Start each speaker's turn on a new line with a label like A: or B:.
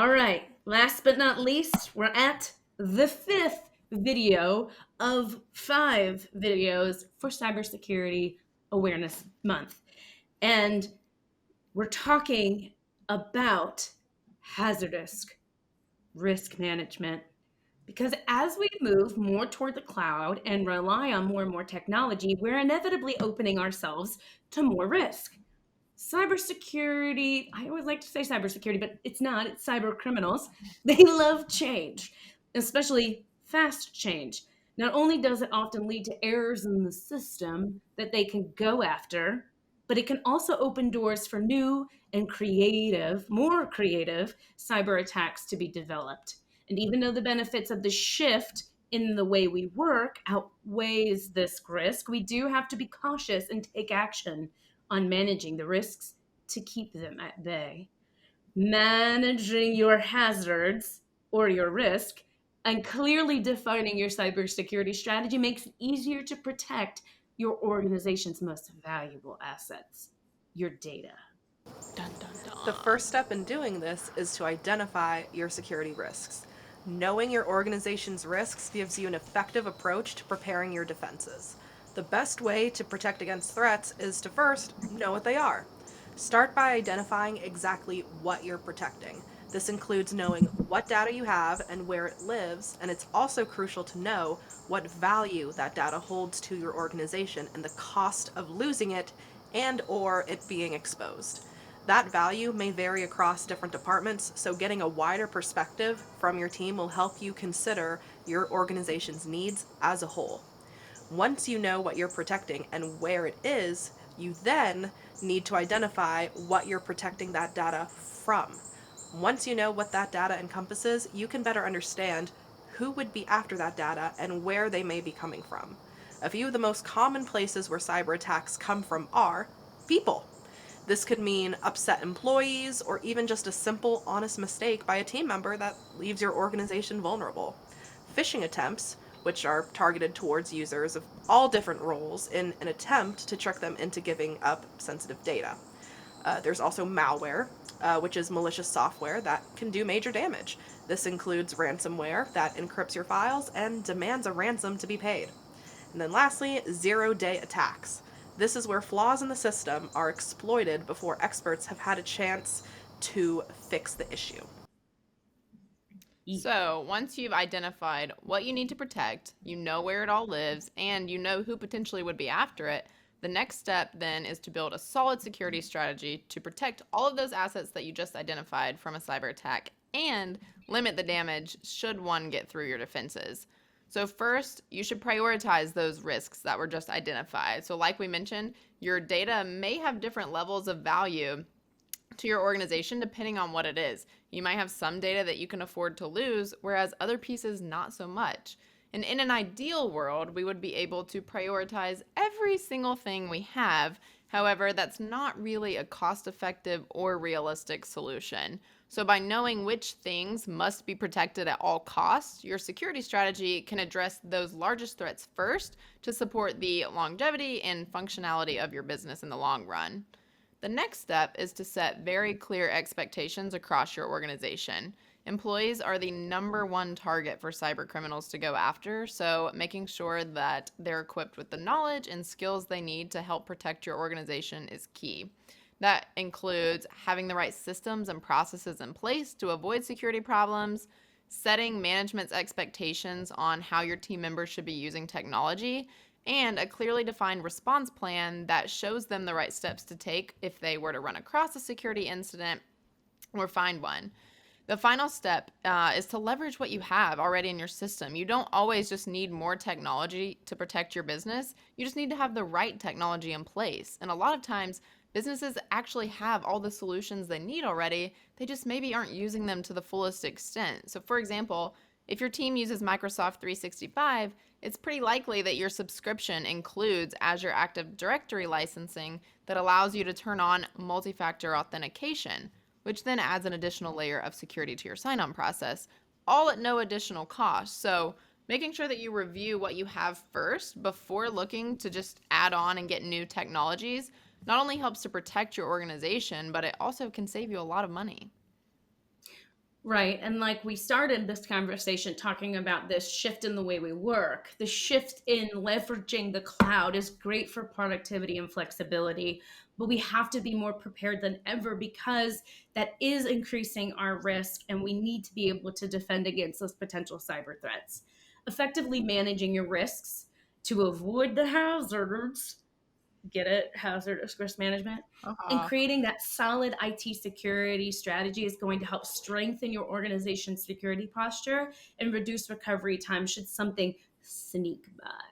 A: All right, last but not least, we're at the fifth video of 5 videos for Cybersecurity Awareness Month. And we're talking about hazardous risk management. Because as we move more toward the cloud and rely on more and more technology, we're inevitably opening ourselves to more risk. Cybersecurity, I always like to say cybersecurity, but it's not, it's cyber criminals. They love change, especially fast change. Not only does it often lead to errors in the system that they can go after, but it can also open doors for new and more creative cyber attacks to be developed. And even though the benefits of the shift in the way we work outweighs this risk, we do have to be cautious and take action on managing the risks to keep them at bay. Managing your hazards or your risk and clearly defining your cybersecurity strategy makes it easier to protect your organization's most valuable assets, your data.
B: Dun, dun,
C: The
B: dun.
C: first step in doing this is to identify your security risks. Knowing your organization's risks gives you an effective approach to preparing your defenses. The best way to protect against threats is to first know what they are. Start by identifying exactly what you're protecting. This includes knowing what data you have and where it lives, and it's also crucial to know what value that data holds to your organization and the cost of losing it and or it being exposed. That value may vary across different departments, so getting a wider perspective from your team will help you consider your organization's needs as a whole. Once you know what you're protecting and where it is, you then need to identify what you're protecting that data from. Once you know what that data encompasses, you can better understand who would be after that data and where they may be coming from. A few of the most common places where cyber attacks come from are people. This could mean upset employees or even just a simple, honest mistake by a team member that leaves your organization vulnerable. Phishing attempts, which are targeted towards users of all different roles in an attempt to trick them into giving up sensitive data. There's also malware, which is malicious software that can do major damage. This includes ransomware that encrypts your files and demands a ransom to be paid. And then lastly, zero-day attacks. This is where flaws in the system are exploited before experts have had a chance to fix the issue.
B: So, once you've identified what you need to protect, you know where it all lives, and you know who potentially would be after it, the next step then is to build a solid security strategy to protect all of those assets that you just identified from a cyber attack and limit the damage should one get through your defenses. So, first, you should prioritize those risks that were just identified. So, like we mentioned, your data may have different levels of value to your organization depending on what it is. You might have some data that you can afford to lose, whereas other pieces not so much. And in an ideal world, we would be able to prioritize every single thing we have. However, that's not really a cost effective or realistic solution. So, by knowing which things must be protected at all costs, your security strategy can address those largest threats first to support the longevity and functionality of your business in the long run. The next step is to set very clear expectations across your organization. Employees are the number one target for cyber criminals to go after, so making sure that they're equipped with the knowledge and skills they need to help protect your organization is key. That includes having the right systems and processes in place to avoid security problems, setting management's expectations on how your team members should be using technology, and a clearly defined response plan that shows them the right steps to take if they were to run across a security incident or find one. The final step is to leverage what you have already in your system. You don't always just need more technology to protect your business. You just need to have the right technology in place. And a lot of times, businesses actually have all the solutions they need already. They just maybe aren't using them to the fullest extent. So, for example, if your team uses Microsoft 365, it's pretty likely that your subscription includes Azure Active Directory licensing that allows you to turn on multi-factor authentication, which then adds an additional layer of security to your sign-on process, all at no additional cost. So making sure that you review what you have first before looking to just add on and get new technologies not only helps to protect your organization, but it also can save you a lot of money.
A: Right. And like we started this conversation talking about this shift in the way we work, the shift in leveraging the cloud is great for productivity and flexibility, but we have to be more prepared than ever because that is increasing our risk and we need to be able to defend against those potential cyber threats. Effectively managing your risks to avoid the hazards, get it, hazardous risk management, and
B: Uh-huh.
A: creating that solid IT security strategy is going to help strengthen your organization's security posture and reduce recovery time should something sneak by.